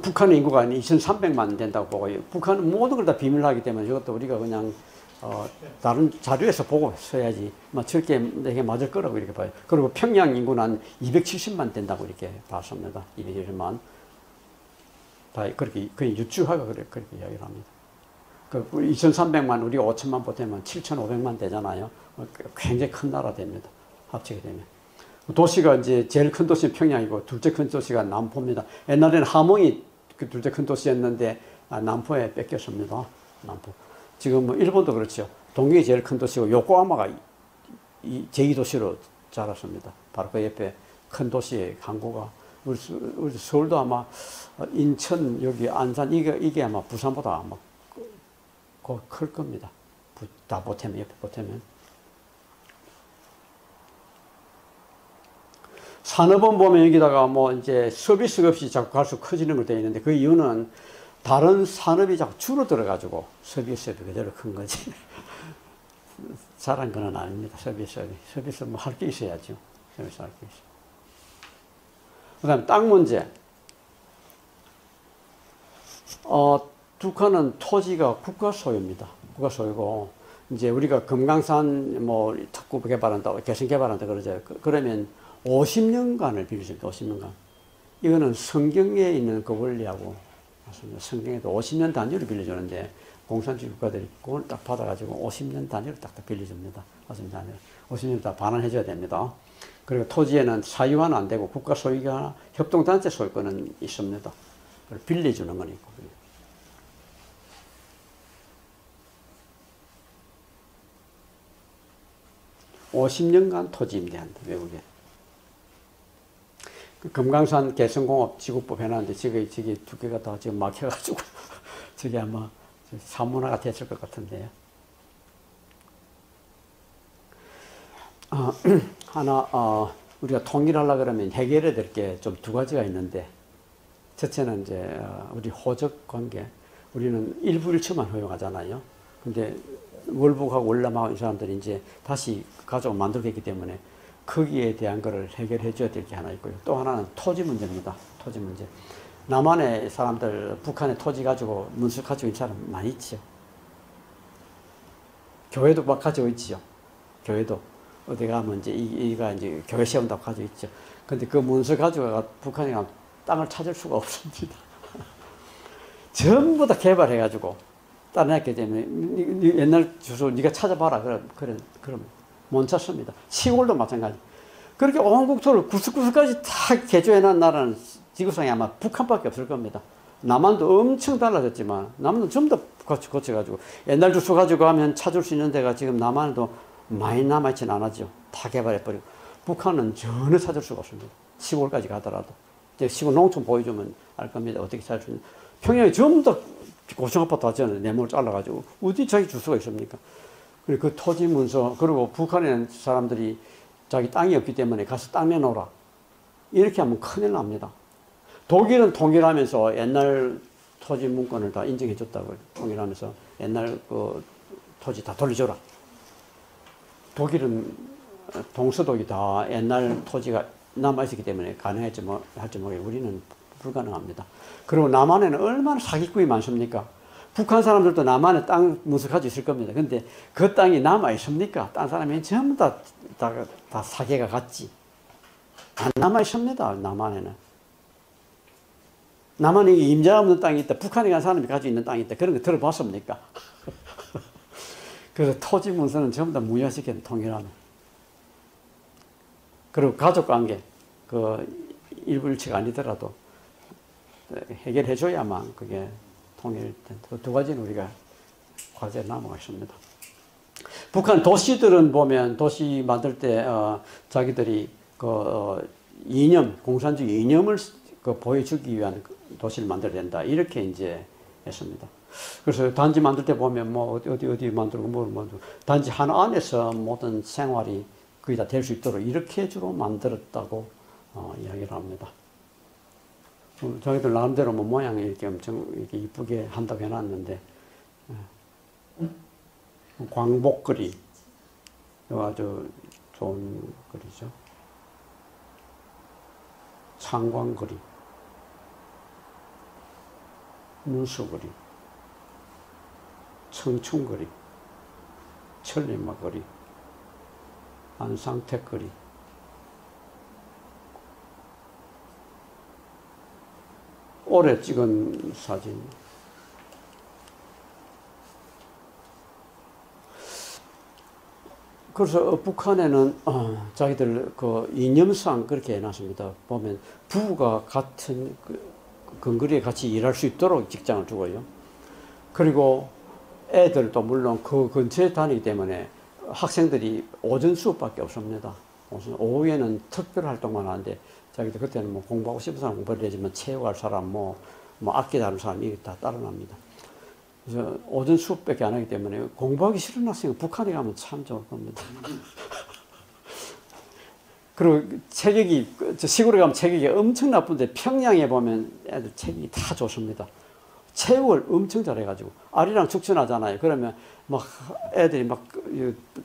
북한의 인구가 2,300만 된다고 보고, 북한은 모든 걸 다 비밀로 하기 때문에 이것도 우리가 그냥 다른 자료에서 보고 써야지 절대 내게 맞을 거라고 이렇게 봐요. 그리고 평양 인구는 한 270만 된다고 이렇게 봤습니다. 270만. 다 그렇게 거의 유추하고 그렇게 이야기를 합니다. 그 2,300만 우리가 5천만 보태면 7,500만 되잖아요. 굉장히 큰 나라 됩니다. 합치게 되면. 도시가 이제 제일 큰 도시는 평양이고 둘째 큰 도시가 남포입니다. 옛날에는 함흥이 그 둘째 큰 도시였는데 남포에 뺏겼습니다. 남포. 지금 뭐 일본도 그렇죠. 동경이 제일 큰 도시고 요코하마가 제2도시로 자랐습니다. 바로 그 옆에 큰 도시의 항구가 우리 서울도 아마 인천 여기 안산 이게 아마 부산보다 아마 클 겁니다. 다 보태면 옆에 보태면. 산업은 보면 여기다가 뭐 이제 서비스가 없이 자꾸 갈수록 커지는 걸 되어 있는데 그 이유는 다른 산업이 자꾸 줄어들어가지고 서비스업이 그대로 큰 거지. 잘한 건 아닙니다. 서비스업이. 서비스 뭐 할 게 있어야죠. 서비스 할 게 있어. 그 다음에 땅 문제. 북한은 토지가 국가 소유입니다. 국가 소유고, 이제 우리가 금강산 뭐 특구 개발한다, 개성 개발한다 그러죠. 그러면 50년간을 빌려줍니다. 50년간. 이거는 성경에 있는 그 원리하고 맞습니다. 성경에도 50년 단위로 빌려주는데 공산주의 국가들이 그걸 딱 받아가지고 50년 단위로 딱 빌려줍니다. 50년 단위로. 50년 다 반환해줘야 됩니다. 그리고 토지에는 사유화는 안 되고 국가 소유가 협동단체 소유권은 있습니다. 그걸 빌려주는 건 있고. 50년간 토지 임대한다, 외국에. 그 금강산 개성공업 지구법 해놨는데, 저게 두 개가 다 지금 막혀가지고, 저게 아마 사문화가 됐을 것 같은데요. 우리가 통일하려고 그러면 해결해야 될 게 좀 두 가지가 있는데, 첫째는 이제, 우리 호적 관계. 우리는 일부 일처만 허용하잖아요. 근데, 월북하고 월남하고 이 사람들이 이제 다시 가족을 만들게 했기 때문에 거기에 대한 거를 해결해 줘야 될 게 하나 있고요. 또 하나는 토지 문제입니다. 토지 문제. 남한의 사람들, 북한의 토지 가지고 문서 가지고 있는 사람 많이 있죠. 교회도 막 가지고 있지요. 교회도. 어디 가면 이제 이가 이제 교회 세운다고 가지고 있죠. 근데 그 문서 가지고 북한에 가면 땅을 찾을 수가 없습니다. 전부 다 개발해가지고 따내기 때문에 옛날 주소 네가 찾아봐라. 그럼 못 찾습니다. 시골도 마찬가지. 그렇게 온 국토를 구석구석까지 다 개조해놓은 나라는 지구상에 아마 북한밖에 없을 겁니다. 남한도 엄청 달라졌지만 남한은 전부 다 고쳐가지고 옛날 주소 가지고 하면 찾을 수 있는 데가 지금 남한에도 많이 남아있지는 않았죠. 다 개발해버리고. 북한은 전혀 찾을 수가 없습니다. 시골까지 가더라도. 이제 시골 농촌 보여주면 알 겁니다. 어떻게 찾을 수 있는지. 평양에 전부 다 고층 아파트 하잖아요. 네모를 잘라가지고. 어디 자기 주소가 있습니까? 그리고 그 토지 문서, 그리고 북한에 사람들이 자기 땅이 없기 때문에 가서 땅 내놓으라. 이렇게 하면 큰일 납니다. 독일은 통일하면서 옛날 토지 문건을 다 인정해줬다고 통일하면서 옛날 그 토지 다 돌려줘라. 독일은 동서독이 다 옛날 토지가 남아있었기 때문에 가능했지 뭐 할지 모르겠고 우리는 불가능합니다. 그리고 남한에는 얼마나 사기꾼이 많습니까? 북한 사람들도 남한에 땅 문서 가지고 있을 겁니다. 근데 그 땅이 남아 있습니까? 딴 사람이 전부 다 사기가 갔지. 안 남아 있습니다. 남한에는. 남한에 임자 없는 땅이 있다. 북한에 간 사람이 가지고 있는 땅이 있다. 그런 거 들어봤습니까? 그래서 토지 문서는 전부 다 무효시켜 통일하는. 그리고 가족관계, 그 일부 일치가 아니더라도 해결해줘야만 그게 통일된. 그 두 가지는 우리가 과제로 남아가 있습니다. 북한 도시들은 보면 도시 만들 때 자기들이 그 이념, 공산주의 이념을 그 보여주기 위한 도시를 만들어야 된다. 이렇게 이제 했습니다. 그래서 단지 만들 때 보면 뭐 어디 만들고 뭘 만들고 단지 하나 안에서 모든 생활이 거의 다 될 수 있도록 이렇게 주로 만들었다고 이야기를 합니다. 자기들 나름대로 뭐 모양이 이렇게 엄청 이렇게 이쁘게 한다고 해놨는데 광복거리 이거 아주 좋은 거리죠. 창광거리 문수거리, 청춘거리, 천리마거리, 안상택거리, 올해 찍은 사진. 그래서 북한에는 자기들 그 이념상 그렇게 해놨습니다. 보면 부부가 같은 근거리에 같이 일할 수 있도록 직장을 주고요. 그리고 애들도 물론 그 근처에 다니기 때문에 학생들이 오전 수업밖에 없습니다. 오후에는 특별 활동만 하는데 자기들 그때는 뭐 공부하고 싶은 사람 공부를 해야지만 체육할 사람 뭐 악기 다루는 사람 이게 다 따라납니다. 그래서 오전 수업밖에 안 하기 때문에 공부하기 싫은 학생은 북한에 가면 참 좋을 겁니다. 그리고 체격이 시골에 가면 체격이 엄청 나쁜데 평양에 보면 애들 체격이 다 좋습니다. 체육을 엄청 잘해가지고 아리랑 축전하잖아요. 그러면 막 애들이 막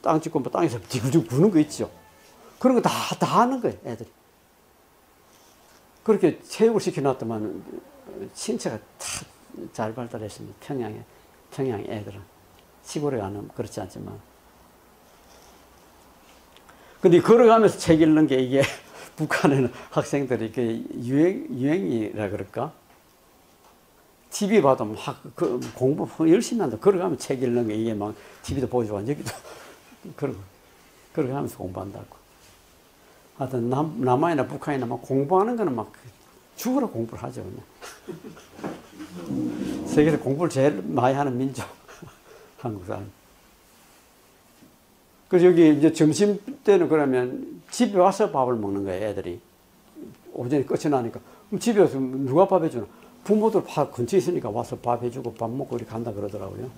땅 짚고 뭐 땅에서 디구디구 구는 거 있죠. 그런 거 다 하는 거예요, 애들이. 그렇게 체육을 시켜놨더만 신체가 다 잘 발달했습니다. 평양 애들은. 시골에 가면 그렇지 않지만. 근데 걸어가면서 책 읽는 게 이게 북한에는 학생들이 이게 유행이라 그럴까? TV 봐도 막 공부 열심히 한다. 걸어가면 책 읽는 게 이게 막 TV도 보여주고 여기도 걸어가면서 공부한다고. 하여튼 남한이나 북한이나 막 공부하는 거는 막 죽으라 공부를 하죠. 그냥. 세계에서 공부를 제일 많이 하는 민족. 한국 사람. 그래서 여기 이제 점심 때는 그러면 집에 와서 밥을 먹는 거예요, 애들이. 오전에 끝이 나니까. 그럼 집에 와서 누가 밥 해주나? 부모들 근처에 있으니까 와서 밥 해주고 밥 먹고 이렇게 간다 그러더라고요.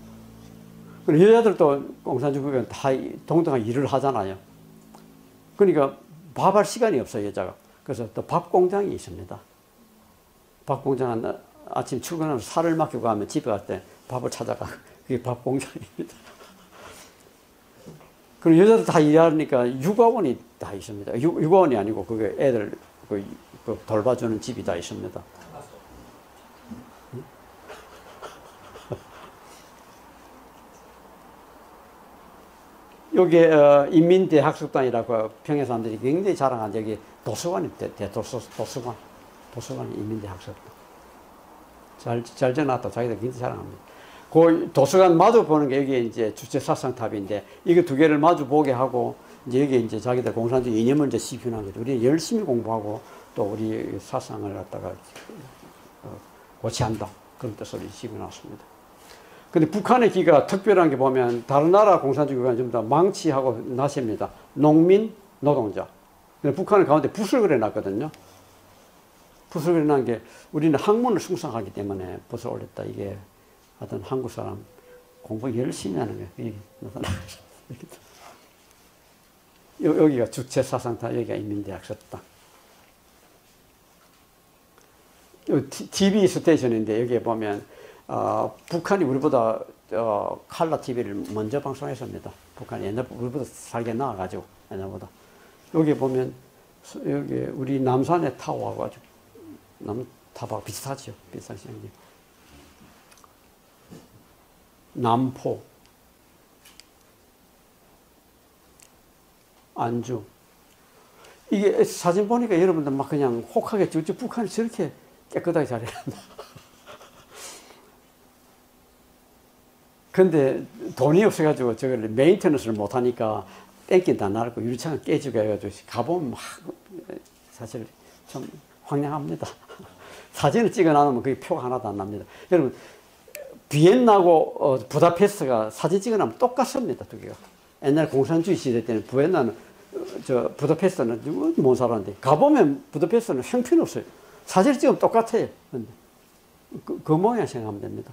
그리고 여자들도 공산주의가 다 동등한 일을 하잖아요. 그러니까 밥할 시간이 없어요, 여자가. 그래서 또 밥 공장이 있습니다. 밥 공장은 아침 출근하면 살을 맡기고 가면 집에 갈 때 밥을 찾아가. 그게 밥 공장입니다. 그리고 여자들 다 일하니까 육아원이 다 있습니다. 육아원이 아니고 그게 애들 돌봐주는 집이 다 있습니다. 여기 인민대 학습단이라고 평양 사람들이 굉장히 자랑한 여기 도서관이 도서관이 인민대 학습단. 잘 지어놨다. 자기들 굉장히 자랑합니다. 그 도서관 마주 보는 게 여기 이제 주체 사상탑인데 이거 두 개를 마주 보게 하고 이제 여기 이제 자기들 공산주의 이념을 이제 시편한 거죠. 우리 열심히 공부하고 또 우리 사상을 갖다가 고치한다. 그런 뜻으로 시편했습니다. 근데 북한의 기가 특별한 게 보면 다른 나라 공산주의가 좀 더 망치하고 나십니다. 농민, 노동자. 근데 북한은 가운데 붓을 그려놨거든요. 붓을 그려놓은 게 우리는 학문을 숭상하기 때문에 붓을 올렸다. 이게 하여튼 한국 사람 공부 열심히 하는 거예요. 여기가 주체사상탑, 여기가 인민대학 썼다. TV 스테이션인데 여기에 보면 북한이 우리보다 칼라 TV를 먼저 방송했습니다. 북한이 옛날 우리보다 살게 나와가지고 옛날보다. 여기 보면 여기 우리 남산의 타워하고 아주 남타워하고 비슷하죠. 비슷한 시장님. 남포, 안주. 이게 사진 보니까 여러분들 막 그냥 혹하게 북한이 저렇게 깨끗하게 잘해놨나. 근데 돈이 없어가지고 저걸 메인테너스를 못하니까 땡긴다 날고 유리창을 깨지고 해가지고 가보면 막 사실 좀 황량합니다. 사진을 찍어 놔놓으면 그게 표가 하나도 안 납니다. 여러분, 비엔나하고 부다페스트가 사진 찍어 놓으면 똑같습니다, 두 개가. 옛날 공산주의 시대 때는 비엔나는 부다페스트는 못 살았는데 가보면 부다페스트는 형편이 없어요. 사진을 찍으면 똑같아요. 근데 그 모양 생각하면 됩니다.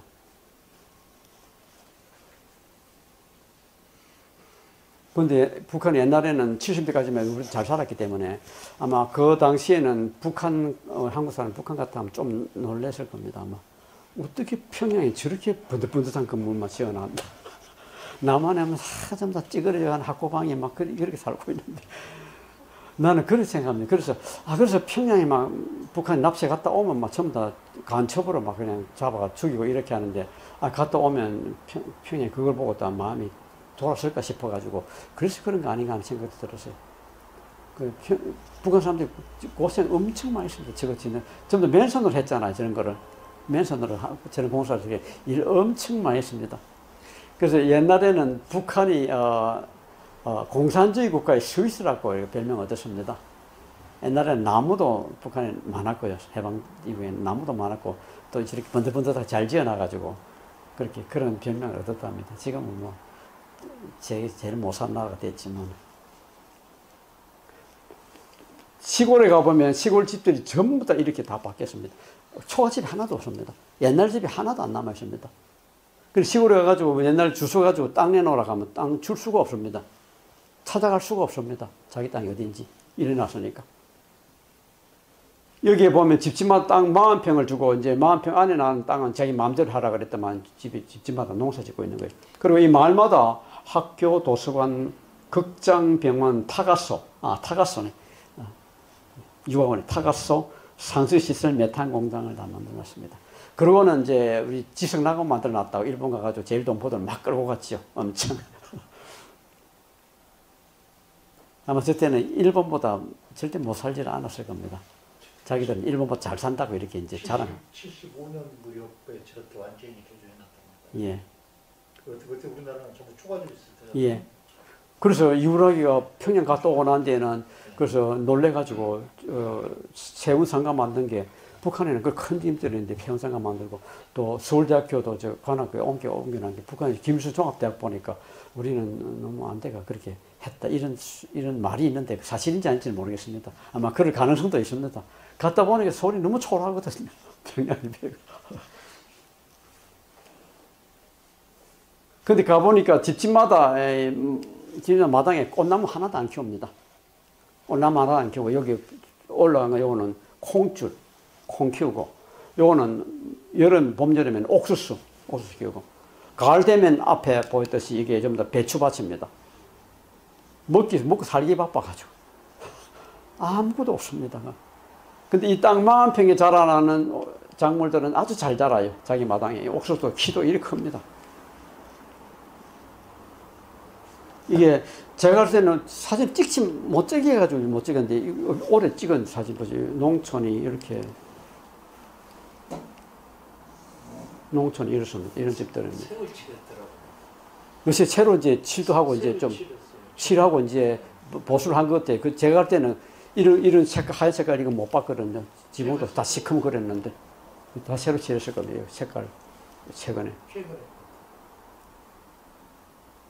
근데 북한이 옛날에는 70대까지만 우리 잘 살았기 때문에 아마 그 당시에는 한국 사람 북한 같으면 좀 놀랐을 겁니다. 아마 어떻게 평양에 저렇게 번듯번듯한 건물만 지어놨나. 남한에 하면 전부 다 찌그러져간 학고방에 막 그렇게 살고 있는데 나는 그렇게 생각합니다. 그래서 평양에 막 북한이 납치 갔다 오면 막 전부 다 간첩으로 막 그냥 잡아가 죽이고 이렇게 하는데, 갔다 오면 평양에 그걸 보고 또 마음이 돌아설까 싶어가지고, 그래서 그런 거 아닌가 하는 생각이 들었어요. 북한 사람들이 고생 엄청 많이 했습니다. 저거 짓는. 전부 다 맨손으로 했잖아요. 저런 거를. 맨손으로 저런 공사를 일 엄청 많이 했습니다. 그래서 옛날에는 북한이, 공산주의 국가의 스위스라고 별명을 얻었습니다. 옛날에는 나무도 북한에 많았고요. 해방 이후에는 나무도 많았고, 또 이렇게 번듯번듯하게 잘 지어놔가지고, 그런 별명을 얻었답니다. 지금은 뭐, 제일 못 산 나라가 됐지만. 시골에 가보면 시골 집들이 전부 다 이렇게 다 바뀌었습니다. 초가집이 하나도 없습니다. 옛날 집이 하나도 안 남아 있습니다. 그리고 시골에 가가지고 옛날 주소 가지고 땅 내놓으라 하면 땅 줄 수가 없습니다. 찾아갈 수가 없습니다. 자기 땅이 어딘지 일어났으니까. 여기에 보면 집집마다 땅 40평을 주고, 이제 40평 안에 나는 땅은 자기 마음대로 하라 그랬더만 집집마다 농사 짓고 있는 거예요. 그리고 이 마을마다 학교, 도서관, 극장, 병원, 타가소네. 유학원에 타가소, 산수시설, 메탄 공장을 다 만들어놨습니다. 그러고는 이제 우리 지석낙원 만들어놨다고 일본 가가지고 제일 돈 보던 막 끌고 갔죠. 엄청. 아마 저 때는 일본보다 절대 못 살지를 않았을 겁니다. 자기들은 일본보다 잘 산다고 이렇게 이제 자랑. 75년 무렵에 저렇게 완전히 개조해놨던 거예요. 예. 그때 우리나라는 전부 초가집이 있을 때. 예. 그래서 이우락이가 평양 갔다 오고 난 뒤에는 그래서 놀래가지고 세운상가 만든 게, 북한에는 그 큰 힘들인데 세운상가 만들고, 또 서울대학교도 저 관악교에 옮겨난 게, 북한이 김일성 종합대학 보니까 우리는 너무 안 돼가 그렇게 했다, 이런 말이 있는데 사실인지 아닌지는 모르겠습니다. 아마 그럴 가능성도 있습니다. 갔다 보니까 소리 너무 초라하거든요. 평양이 배가. 근데 가보니까 집집마다 마당에 꽃나무 하나도 안 키웁니다. 꽃나무 하나도 안 키우고, 여기 올라간 거 요거는 콩 키우고, 요거는 여름, 봄, 여름에는 옥수수 키우고, 가을 되면 앞에 보였듯이 이게 전부 다 배추밭입니다. 먹고 살기 바빠가지고. 아무것도 없습니다. 근데 이 땅 40평에 자라나는 작물들은 아주 잘 자라요. 자기 마당에. 옥수수 키도 이렇게 큽니다. 이게 제가 할 때는 사진 못 찍게 해가지고 못 찍었는데, 올해 찍은 사진 보세요. 농촌이 이렇게, 농촌이 이렇습니다. 이런 집들입니다. 새로 칠했더라고요. 요새 새로 이제 칠도 하고, 이제 좀 칠하고 이제 보수를 한 것 같아요. 제가 할 때는 이런 색깔, 하얀 색깔 이거 못 봤거든요. 지붕도 다 시커멓거렸는데, 다 새로 칠했을 겁니다. 색깔, 최근에.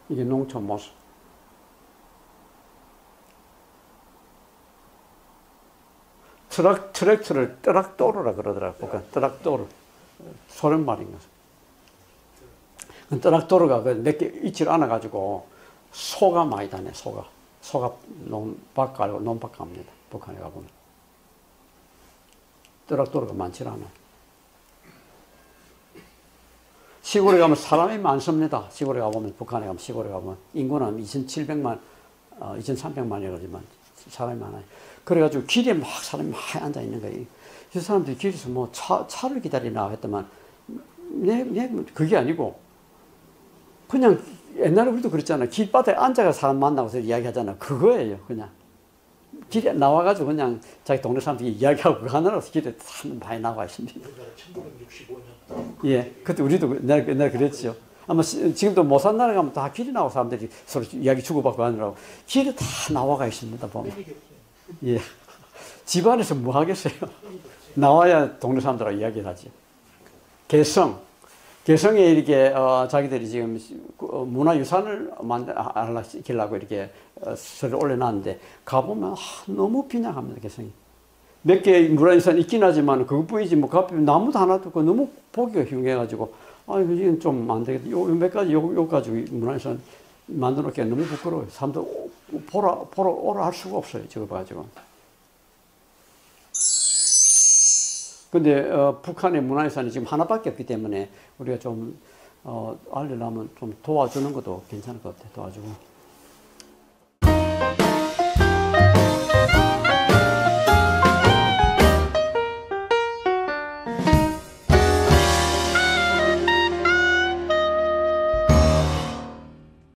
이게 농촌 모습. 트랙터를 트락도르라 그러더라고요. 트락도르. 소련 말인가. 트락도르가 몇 개 있질 않아가지고, 소가 많이 다녀요, 소가 논밭 갑니다. 북한에 가보면. 트락도르가 많지 않아요. 시골에 가면 사람이 많습니다. 시골에 가보면, 북한에 가면, 시골에 가보면. 인구는 2,700만, 2,300만이라지만 사람이 많아요. 그래가지고 길에 막 사람이 많이 앉아있는 거예요. 이 사람들이 길에서 뭐 차를 기다리나 했더만, 그게 아니고, 그냥 옛날에 우리도 그랬잖아요. 길바닥에 앉아가 사람 만나고서 이야기하잖아요. 그거예요, 그냥. 길에 나와가지고 그냥 자기 동네 사람들이 이야기하고 가느라고 길에 사람 많이 나와 있습니다. 1965년. 예, 그때 우리도 옛날에 그랬죠. 아마 지금도 못 산 나라 가면 다 길이 나와 사람들이 서로 이야기 주고받고 하느라고 길에 다 나와가 있습니다, 보면. 예. 집안에서 뭐 하겠어요? 나와야 동네 사람들하고 이야기를 하지. 개성에 이렇게, 자기들이 지금 문화유산을 하려고 이렇게 서를 올려놨는데, 가보면 너무 빈약합니다, 개성이. 몇 개 문화유산 있긴 하지만 그것뿐이지, 뭐, 그 앞에 나무도 하나도 없고 너무 보기가 흉해가지고, 이건 좀 안 되겠다. 몇 가지, 요 가지고 문화유산 만들어 놓기가 너무 부끄러워요. 사람들 보러 오라 할 수가 없어요, 저거 봐가지고. 근데, 북한의 문화유산이 지금 하나밖에 없기 때문에 우리가 좀, 알리려면 좀 도와주는 것도 괜찮을 것 같아요. 도와주고.